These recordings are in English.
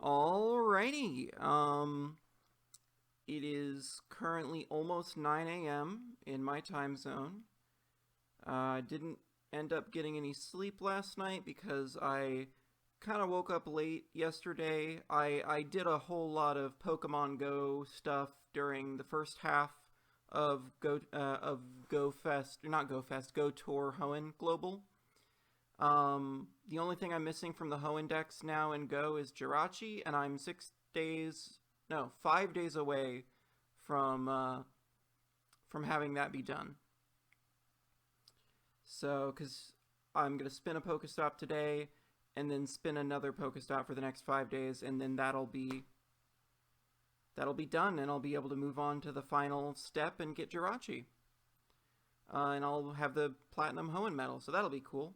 Alrighty. It is currently almost 9 a.m. in my time zone. I didn't end up getting any sleep last night because I kind of woke up late yesterday. I did a whole lot of Pokemon Go stuff during the first half of Go Fest, or not Go Fest, Go Tour Hoenn Global. The only thing I'm missing from the Hoenn Index now in Go is Jirachi, and I'm 6 days, no, 5 days away from having that be done. So, because I'm gonna spin a Pokestop today, and then spin another Pokestop for the next 5 days, and then that'll be done, and I'll be able to move on to the final step and get Jirachi. And I'll have the Platinum Hoenn Medal, so that'll be cool.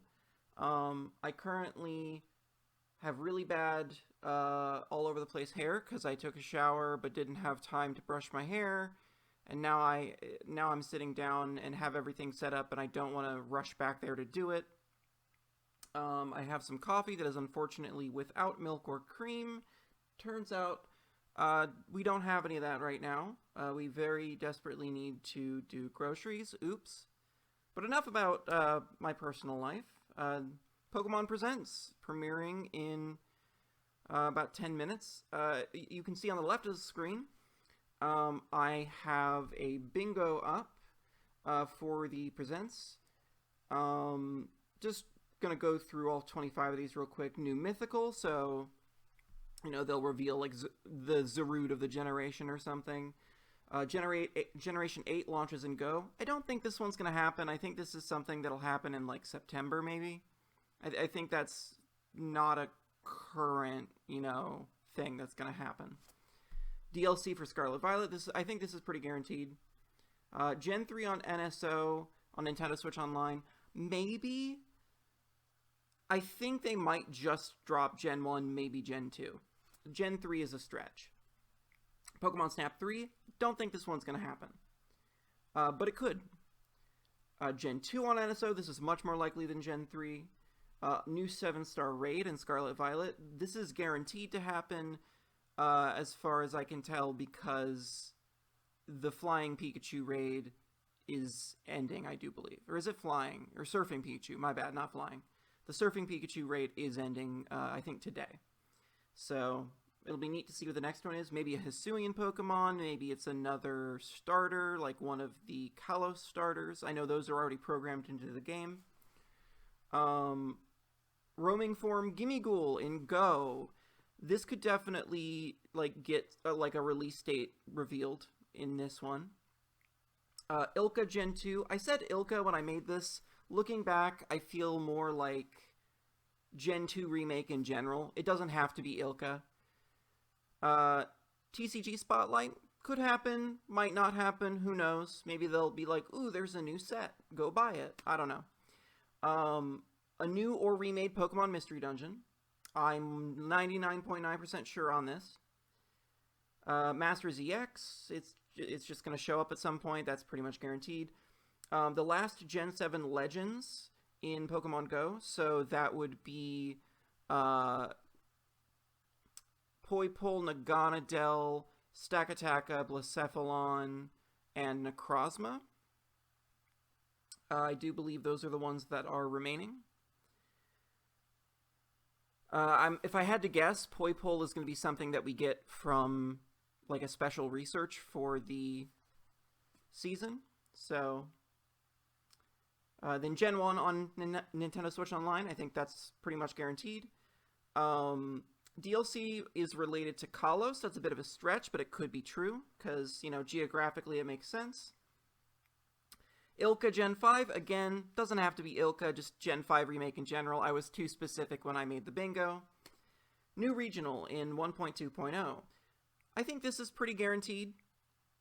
I currently have really bad all over the place hair because I took a shower but didn't have time to brush my hair, and now I'm sitting down and have everything set up, and I don't want to rush back there to do it. I have some coffee that is unfortunately without milk or cream. Turns out we don't have any of that right now. We very desperately need to do groceries. Oops. But enough about my personal life. Pokemon Presents, premiering in about 10 minutes. You can see on the left of the screen, I have a bingo up for the Presents. Just gonna go through all 25 of these real quick. New Mythical, so, they'll reveal like the Zarude of the generation or something. Generation 8 launches in Go. I don't think this one's going to happen. I think this is something that'll happen in like September maybe. I think that's not a current, thing that's going to happen. DLC for Scarlet Violet. I think this is pretty guaranteed. Gen 3 on NSO, on Nintendo Switch Online. Maybe. I think they might just drop Gen 1, maybe Gen 2. Gen 3 is a stretch. Pokemon Snap 3, don't think this one's going to happen. But it could. Gen 2 on NSO, this is much more likely than Gen 3. New 7-star raid in Scarlet Violet. This is guaranteed to happen, as far as I can tell, because the Flying Pikachu raid is ending, I do believe. Or is it Flying? Or Surfing Pikachu, my bad, not Flying. The Surfing Pikachu raid is ending, I think, today. So it'll be neat to see what the next one is. Maybe a Hisuian Pokemon. Maybe it's another starter, like one of the Kalos starters. I know those are already programmed into the game. Roaming form Gimmighoul in Go. This could definitely get a release date revealed in this one. Ilka Gen 2. I said Ilka when I made this. Looking back, I feel more like Gen 2 remake in general. It doesn't have to be Ilka. TCG Spotlight could happen, might not happen, who knows. Maybe they'll be like, ooh, there's a new set, go buy it. I don't know. A new or remade Pokemon Mystery Dungeon. I'm 99.9% sure on this. Masters EX, it's just going to show up at some point, that's pretty much guaranteed. The last Gen 7 Legends in Pokemon Go, so that would be Poipole, Naganadel, Stakataka, Blacephalon, and Necrozma. I do believe those are the ones that are remaining. If I had to guess, Poipole is going to be something that we get from like a special research for the season. So then Gen 1 on Nintendo Switch Online, I think that's pretty much guaranteed. DLC is related to Kalos. That's a bit of a stretch, but it could be true, because, geographically it makes sense. Ilka Gen 5, again, doesn't have to be Ilka, just Gen 5 remake in general. I was too specific when I made the bingo. New Regional in 1.2.0. I think this is pretty guaranteed.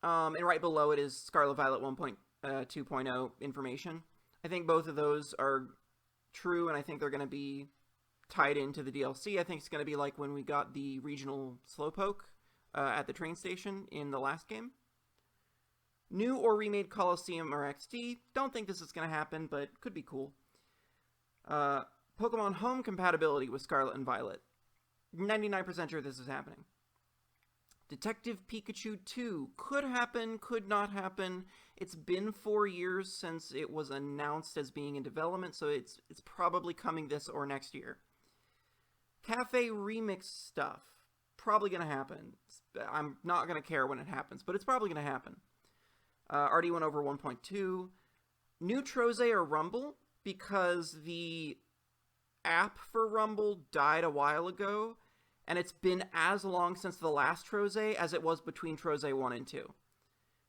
And right below it is Scarlet Violet 1.2.0 information. I think both of those are true, and I think they're going to be tied into the DLC. I think it's going to be like when we got the regional Slowpoke at the train station in the last game. New or remade Colosseum or XD. Don't think this is going to happen, but could be cool. Pokemon Home compatibility with Scarlet and Violet. 99% sure this is happening. Detective Pikachu 2 could happen, could not happen. It's been 4 years since it was announced as being in development, so it's probably coming this or next year. Cafe Remix stuff, probably going to happen. I'm not going to care when it happens, but it's probably going to happen. Already went over 1.2. New Troze or Rumble, because the app for Rumble died a while ago, and it's been as long since the last Troze as it was between Troze 1 and 2.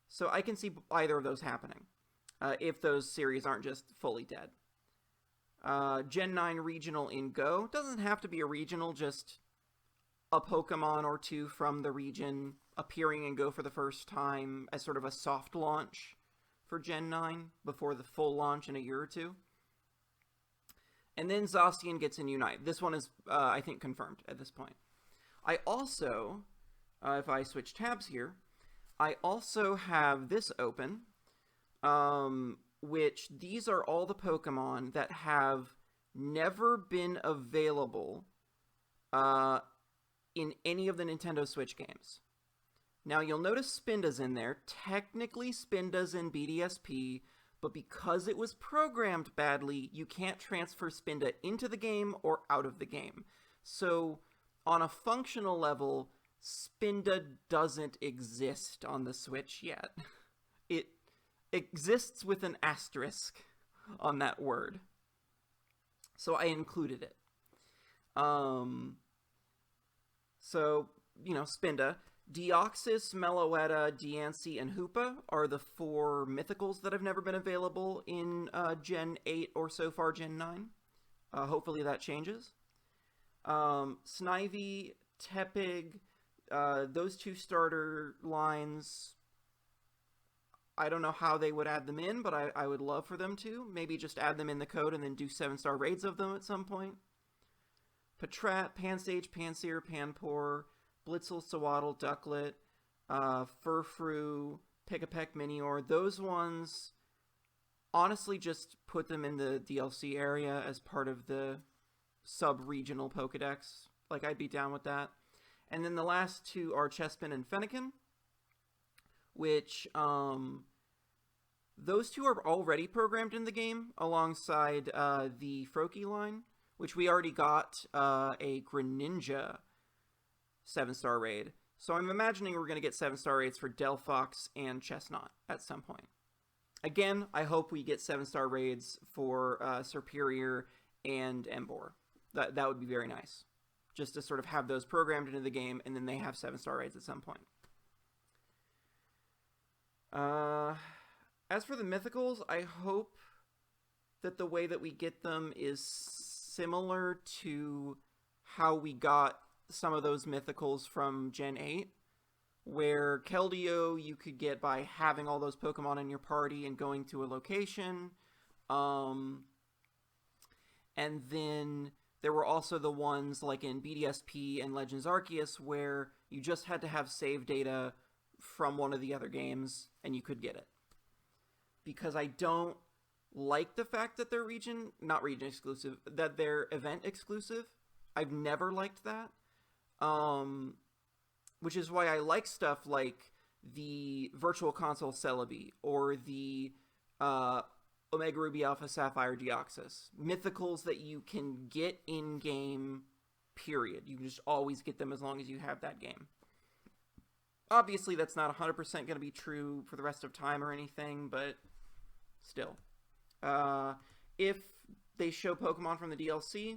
So I can see either of those happening, if those series aren't just fully dead. Gen 9 regional in Go. Doesn't have to be a regional, just a Pokemon or two from the region appearing in Go for the first time as sort of a soft launch for Gen 9 before the full launch in a year or two. And then Zacian gets in Unite. This one is, I think, confirmed at this point. I also, if I switch tabs here, I also have this open, which these are all the Pokemon that have never been available in any of the Nintendo Switch games. Now, you'll notice Spinda's in there. Technically, Spinda's in BDSP, but because it was programmed badly, you can't transfer Spinda into the game or out of the game. So, on a functional level, Spinda doesn't exist on the Switch yet. It exists with an asterisk on that word. So I included it. So, Spinda. Deoxys, Meloetta, Diancie, and Hoopa are the 4 mythicals that have never been available in Gen 8 or so far Gen 9. Hopefully that changes. Snivy, Tepig, those 2 starter lines, I don't know how they would add them in, but I would love for them to. Maybe just add them in the code and then do 7-star raids of them at some point. Patrat, Pansage, Pansear, Panpour, Blitzel, Sawaddle, Ducklet, Furfrou, Pikapek, Minior, those ones, honestly just put them in the DLC area as part of the sub-regional Pokedex. Like, I'd be down with that. And then the last 2 are Chespin and Fennekin, which, those 2 are already programmed in the game alongside the Froakie line, which we already got a Greninja 7-star raid. So I'm imagining we're going to get 7-star raids for Delphox and Chestnut at some point. Again, I hope we get 7-star raids for Serperior and Emboar. That would be very nice. Just to sort of have those programmed into the game, and then they have 7-star raids at some point. As for the mythicals, I hope that the way that we get them is similar to how we got some of those mythicals from Gen 8, where Keldeo you could get by having all those Pokemon in your party and going to a location. And then there were also the ones like in BDSP and Legends Arceus where you just had to have save data from one of the other games and you could get it. Because I don't like the fact that they're not region exclusive, that they're event exclusive. I've never liked that. Which is why I like stuff like the Virtual Console Celebi or the Omega Ruby Alpha Sapphire Deoxys. Mythicals that you can get in-game, period. You can just always get them as long as you have that game. Obviously, that's not 100% going to be true for the rest of time or anything, but still. If they show Pokemon from the DLC,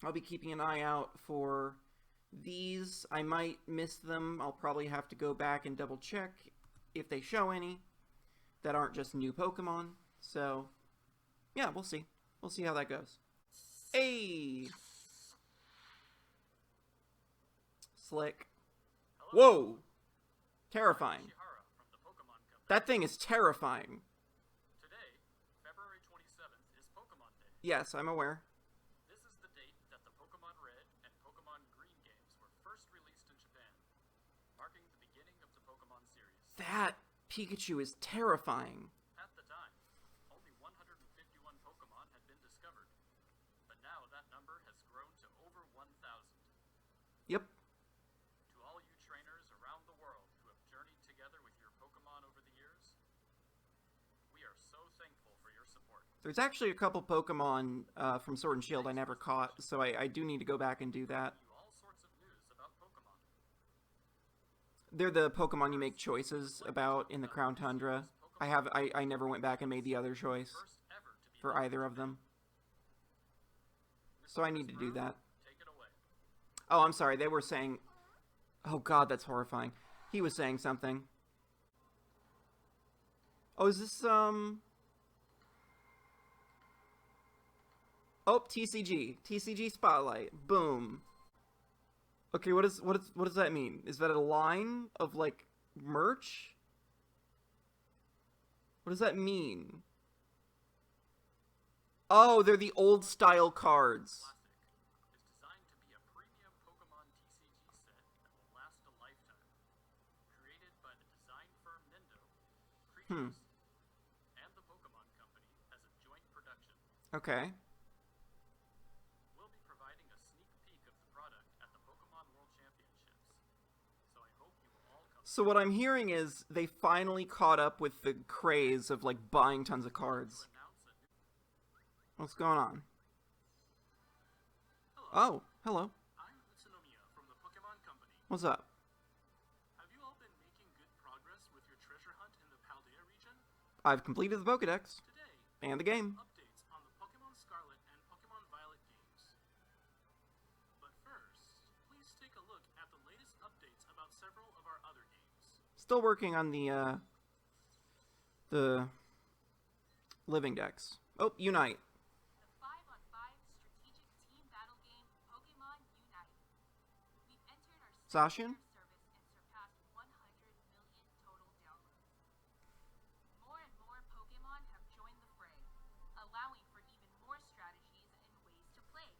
I'll be keeping an eye out for these. I might miss them. I'll probably have to go back and double check if they show any that aren't just new Pokemon. So, yeah, we'll see. We'll see how that goes. Hey! Slick. Whoa! Terrifying. That thing is terrifying. Today, February 27th, is Pokemon Day. Yes, I'm aware. This is the date that the Pokemon Red and Pokemon Green games were first released in Japan, marking the beginning of the Pokemon series. That Pikachu is terrifying. At the time, only 151 Pokemon had been discovered, but now that number has grown to over 1,000. Yep. To all you trainers around the world who have journeyed together with your Pokemon over the years, we are so thankful for your support. There's actually a couple Pokemon from Sword and Shield I never caught, so I do need to go back and do that. You all sorts of news about Pokemon. They're the Pokemon you make choices about in the Crown Tundra. I never went back and made the other choice First ever to be for either of them. So I need to do that. Take it away. Oh, I'm sorry. They were saying... Oh, God, that's horrifying. He was saying something. Oh, is this, Oh, TCG. TCG Spotlight. Boom. Okay, what does that mean? Is that a line of, like, merch? What does that mean? Oh, they're the old-style cards. Classic is designed to be a premium Pokemon TCG set that will last a lifetime. Created by the design firm Nendo, Creatures, and the Pokemon Company as a joint production. Okay. We'll be providing a sneak peek of the product at the Pokemon World Championships. So I hope you will all come. So what I'm hearing is they finally caught up with the craze of, like, buying tons of cards. Announce a new. What's going on? Hello, Oh, hello. I'm Utsunomiya from the Pokemon Company. What's up? Have you all been making good progress with your treasure hunt in the Paldea region? I've completed the Pokedex. Today, And the game. updates on the Pokemon Scarlet and Pokemon Violet games. But first, please take a look at the latest updates about several of our other games. Still working on the living decks. Oh, Unite. The 5-on-5 strategic team battle game Pokemon Unite. We've entered our Zacian? service and surpassed 100 million total downloads. More and more Pokemon have joined the fray, allowing for even more strategies and ways to play.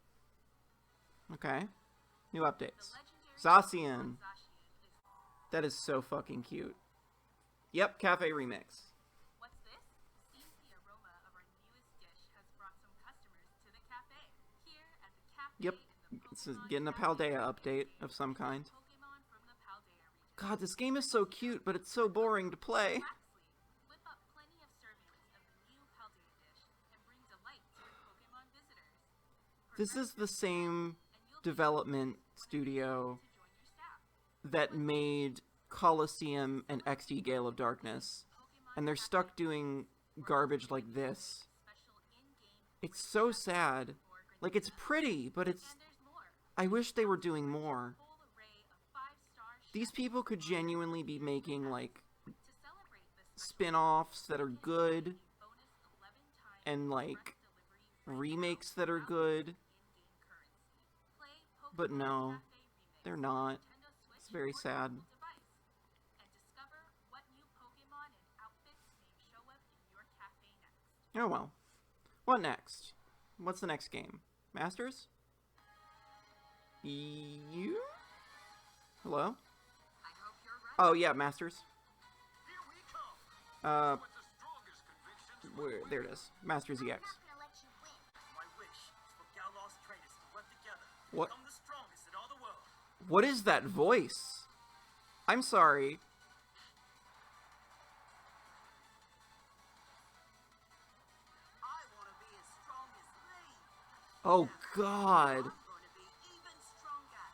Okay. New The updates. legendary Zacian. Zacian is... That is so fucking cute. Yep, Cafe Remix. What's this? Seems the aroma of our newest dish has brought some customers to the cafe. Here at the cafe Yep. in the It's Pokemon getting a Cafe Paldea Cafe, update of some kind. Pokemon from the Paldea region. God, this game is so cute, but it's so boring to play. Waxley, whip up plenty of servings of the new Paldea dish and bring delight to your Pokemon visitors. This is the same And you'll be development studio to join your staff. that made Colosseum and XD Gale of Darkness. Pokemon And they're stuck doing garbage like this. special in-game It's so sad. Like, it's pretty, but it's... and there's more. I wish they were doing more. Full array of 5-star These people could genuinely be making, like, to celebrate this spin-offs that are good, bonus 11 times and, like, direct delivery remakes that are good, in-game currency. Play but Pokemon no, Cafe Remix they're on not. Nintendo Switch It's very or sad. mobile device, and discover what new Pokemon and outfits may show up in your cafe next. Oh well. What next? What's the next game? Masters? You? Hello? I hope you're ready. Oh yeah, Masters. Here we come. With the strongest convictions. Where, there it is. Masters EX. Not gonna let you win. My wish is for Galos trainers to work together. What? Become the strongest in all the world. What is that voice? I'm sorry. I wanna be as strong as me. Oh god. I'm gonna be even stronger.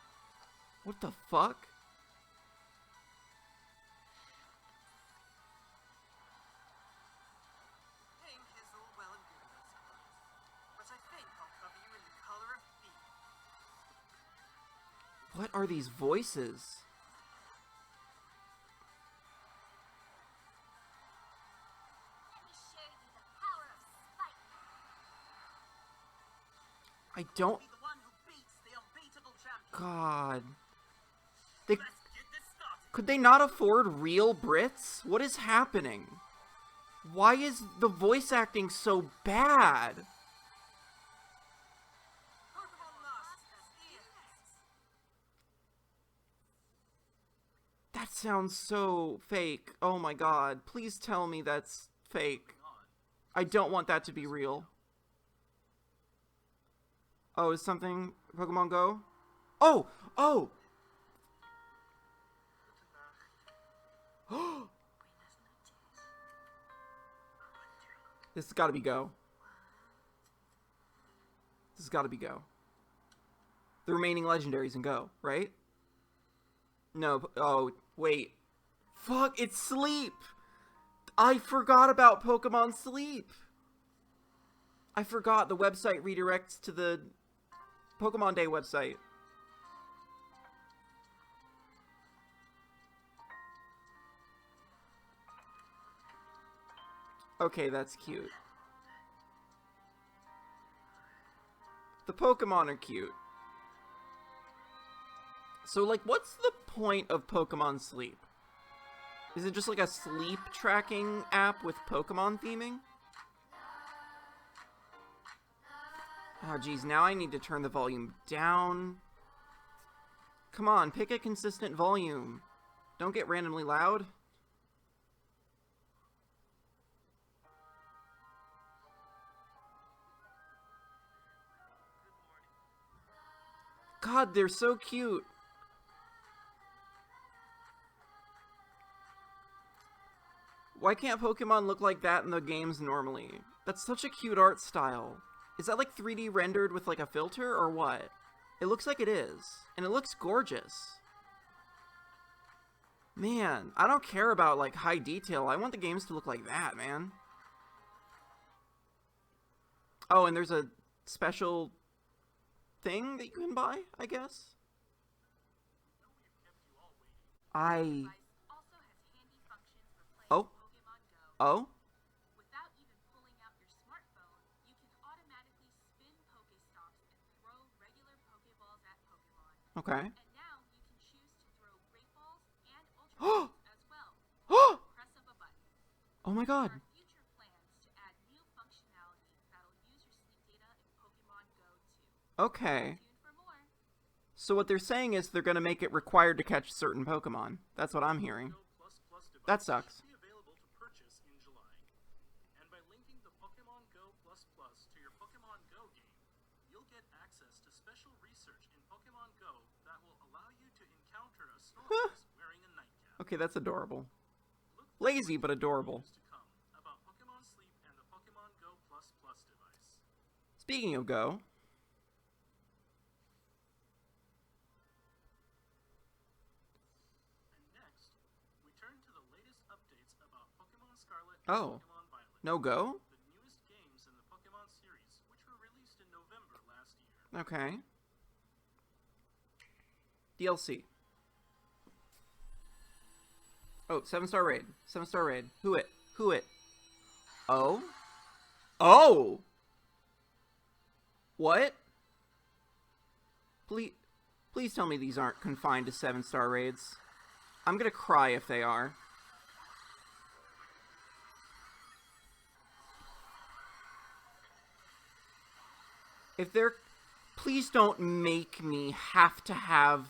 What the fuck? Pink is all well and good, I suppose. But I think I'll cover you in the color of beef. What are these voices? Let me show you the power of spite. I don't... Be the one who beats the unbeatable champion. God. They... Let's get this started. Could they not afford real Brits? What is happening? Why is the voice acting so bad? Pokemon Masters EX. That sounds so fake. Oh my god. Please tell me that's fake. I don't want that to be real. Oh, is something Pokemon Go? Oh! Oh! This has got to be Go. This has got to be Go. The remaining legendaries in Go, right? No. Oh, wait. Fuck, it's Sleep. I forgot about Pokemon Sleep. I forgot the website redirects to the Pokemon Day website. Okay, that's cute. The Pokemon are cute. So, like, what's the point of Pokemon Sleep? Is it just like a sleep tracking app with Pokemon theming? Oh, geez, now I need to turn the volume down. Come on, pick a consistent volume. Don't get randomly loud. God, they're so cute. Why can't Pokemon look like that in the games normally? That's such a cute art style. Is that like 3D rendered with like a filter or what? It looks like it is. And it looks gorgeous. Man, I don't care about like high detail. I want the games to look like that, man. Oh, and there's a special thing that you can buy, I guess? I... device also has handy functions for playing Oh. Pokemon Go. Oh? Without even pulling out your smartphone, you can automatically spin Pokestops and throw regular Pokeballs at Pokemon. Okay. And now you can choose to throw Great Balls and Ultra Balls as well. Press of a button. Oh my god. There are future plans to add new functionality that'll use your sleep data in Pokemon Go too. Okay. Tune for more. So what they're saying is they're gonna make it required to catch certain Pokemon. That's what I'm hearing. That sucks. Should be available to purchase in July. And by linking the Pokemon Go Plus Plus to your Pokemon Go game, you'll get access to special research in Pokemon Go that will allow you to encounter a Snorlax wearing a nightcap. Okay, that's adorable. Look for Lazy, but adorable. news to come about Pokemon Sleep and the Pokemon Go Plus Plus device. Speaking of Go, And next, we turn to the latest updates about Pokemon Scarlet and Oh. Pokemon Violet. no Go? The newest games in the Pokemon series, which were released in November last year. Okay. DLC. Oh, 7-star raid. 7-star raid. Who it? Who it? Oh? Oh! What? Please tell me these aren't confined to 7-star raids. I'm gonna cry if they are. If they're... Please don't make me have to have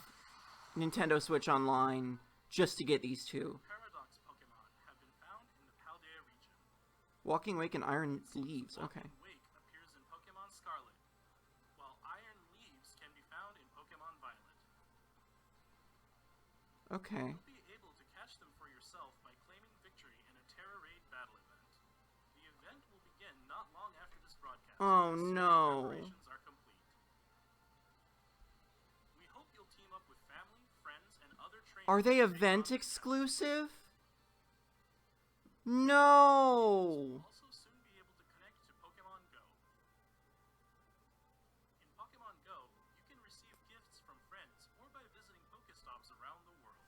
Nintendo Switch Online just to get these two. Paradox Pokemon have been found in the Paldea region. Walking Wake and Iron Leaves. Okay. Walking Wake appears in Pokemon Scarlet, while Iron Leaves can be found in Pokemon Violet. Okay. You'll be able to catch them for yourself by claiming victory in a Terra Raid battle event. The event will begin not long after this broadcast. Oh, as soon as no. preparations are complete. We hope you'll team up with family, friends, and other trainers. Are they to take event on- exclusive? No! Will also soon be able to connect to Pokemon Go. In Pokemon Go, you can receive gifts from friends or by visiting Pokestops around the world.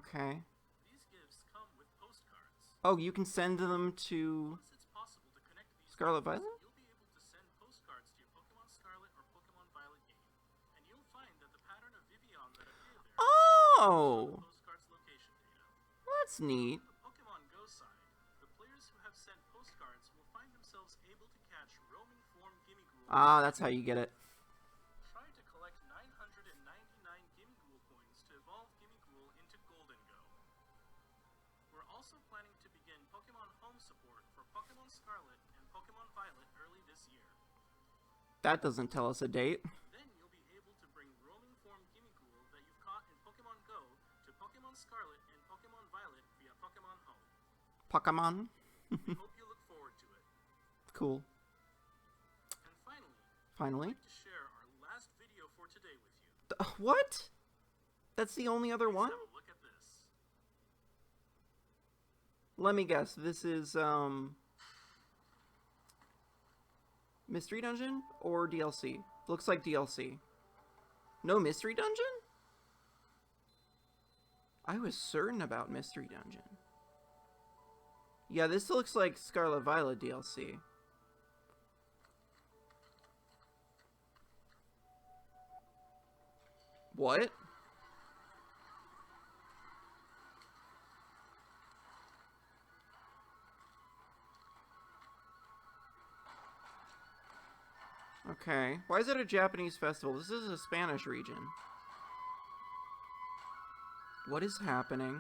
Okay. These gifts come with postcards. Oh, you can send them to Once it's possible to connect these Scarlet cards, Violet? you'll be able to send postcards to your Pokemon Scarlet or Pokemon Violet game, and you'll find that the pattern of Vivian that appear there Oh! the postcard's location data. That's neat. On the Pokemon Go side, the players who have sent postcards will find themselves able to catch roaming form Gimmighoul. Ah, that's how you get it. Try to collect 999 Gimmighoul coins to evolve Gimmighoul into Golden Go. We're also planning to begin Pokemon Home support for Pokemon Scarlet and Pokemon Violet early this year. That doesn't tell us a date. Then you'll be able to bring roaming form Gimmighoul that you've caught in Pokemon Go to Pokemon Scarlet and Pokemon Violet via Pokemon Home. Pokemon? We hope you look forward cool. And finally, Finally. I'd like to share our last video for today with you. What? That's the only other Please one? have a look at this. Let me guess. This is, Mystery Dungeon or DLC? Looks like DLC. No Mystery Dungeon? I was certain about Mystery Dungeon. Yeah, this looks like Scarlet Violet DLC. What? Okay. Why is it a Japanese festival? This is a Spanish region. What is happening?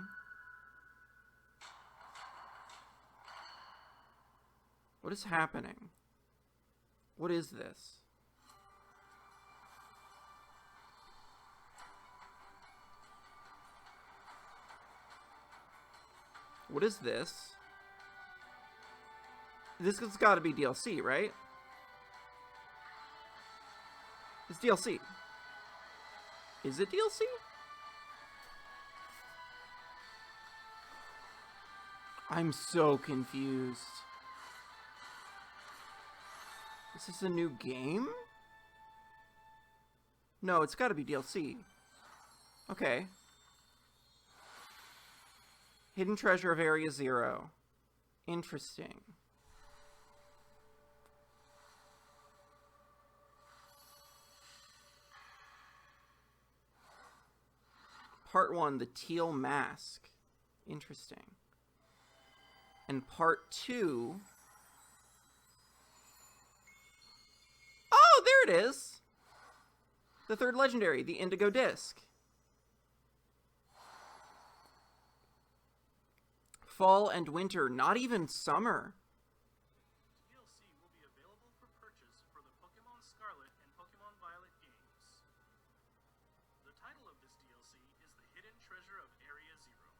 What is happening? What is this? What is this? This has got to be DLC, right? It's DLC. Is it DLC? I'm so confused. Is this a new game? No, it's got to be DLC. Okay. Hidden Treasure of Area Zero. Interesting. Part 1, the Teal Mask. Interesting. And Part 2... Oh, there it is! The third legendary, the Indigo Disc. Fall and winter, not even summer. DLC will be available for purchase for the Pokemon Scarlet and Pokemon Violet games. The title of this DLC is The Hidden Treasure of Area Zero.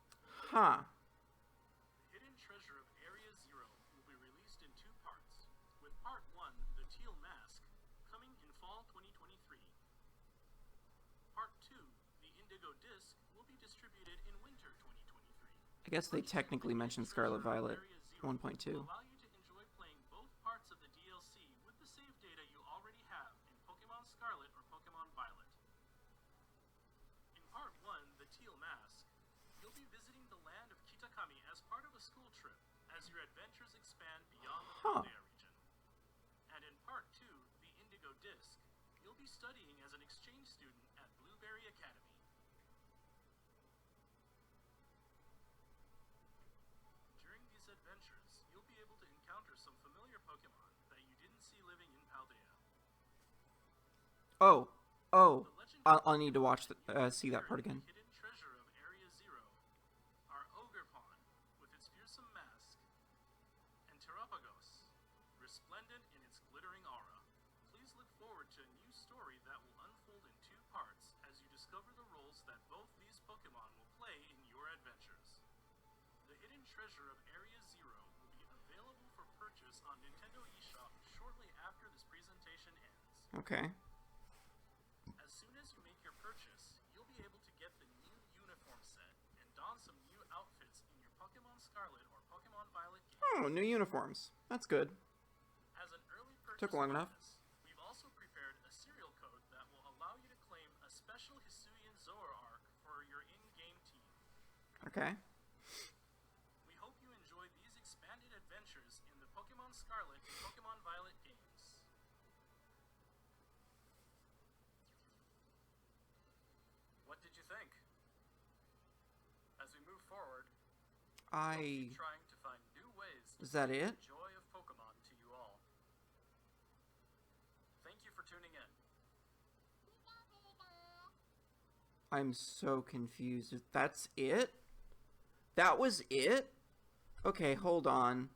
Huh. The Hidden Treasure of Area Zero will be released in 2 parts, with Part 1, The Teal Mask, coming in fall 2023. Part 2, The Indigo Disc, will be distributed in winter 2023. I guess they technically mentioned Scarlet Violet 1.2. Will allow you to enjoy playing both parts of the DLC with the save data you already have in Pokemon Scarlet or Pokemon Violet. In Part 1, The Teal Mask, you'll be visiting the land of Kitakami as part of a school trip as your adventures expand beyond the Paldea region. And in Part 2, The Indigo Disc, you'll be studying as an exchange student at Blueberry Academy. During these adventures, you'll be able to encounter some familiar Pokemon that you didn't see living in Paldea. Oh. Oh. The legend I'll need to watch see that part again. Hidden treasure of Area Zero are Ogerpon with its fearsome mask, and Terapagos, resplendent in its glittering aura. Please look forward to a new story that will unfold in 2 parts as you discover the roles that both these Pokemon will play in your adventures. The Hidden Treasure of Area Zero will be available for purchase on Nintendo eShop shortly after this presentation ends. Okay. As soon as you make your purchase, you'll be able to get the new uniform set and don some new outfits in your Pokemon Scarlet or Pokemon Violet game. Oh, new uniforms. That's good. As an early purchase Took long enough. bonus, we've also prepared a serial code that will allow you to claim a special Hisuian Zoroark for your in-game team. Okay. We hope you enjoy these expanded adventures in the Pokemon Scarlet and Pokemon Violet games. What did you think? As we move forward, we'll keep trying to find new ways to Is that bring it? the joy of Pokemon to you all. Thank you for tuning in. I'm so confused. That's it? That was it? Okay, hold on.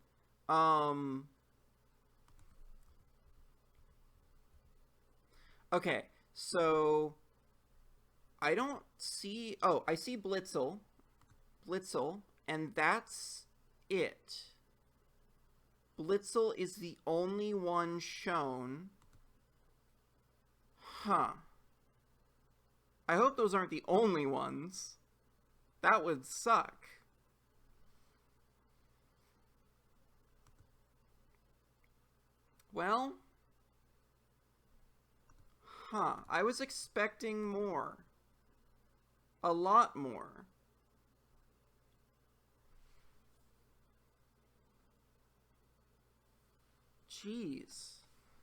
Okay, so I don't see... Oh, I see Blitzel. Blitzel, and that's it. Blitzel is the only one shown. Huh. I hope those aren't the only ones. That would suck. Well, I was expecting more. A lot more. Jeez.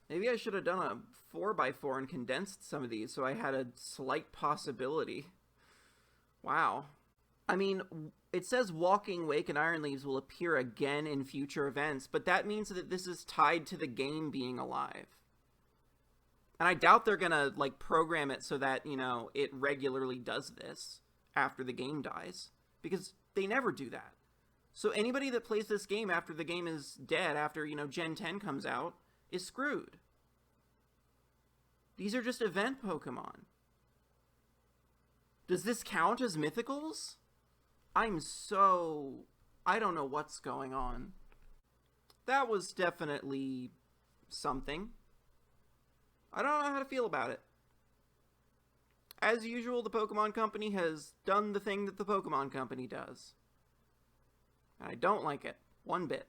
Maybe I should have done a 4x4 and condensed some of these so I had a slight possibility. Wow. I mean, it says Walking Wake and Iron Leaves will appear again in future events, but that means that this is tied to the game being alive. And I doubt they're gonna, like, program it so that, you know, it regularly does this after the game dies. Because they never do that. So anybody that plays this game after the game is dead, after, you know, Gen 10 comes out, is screwed. These are just event Pokemon. Does this count as mythicals? I don't know what's going on. That was definitely something. I don't know how to feel about it. As usual, the Pokemon Company has done the thing that the Pokemon Company does. I don't like it one bit.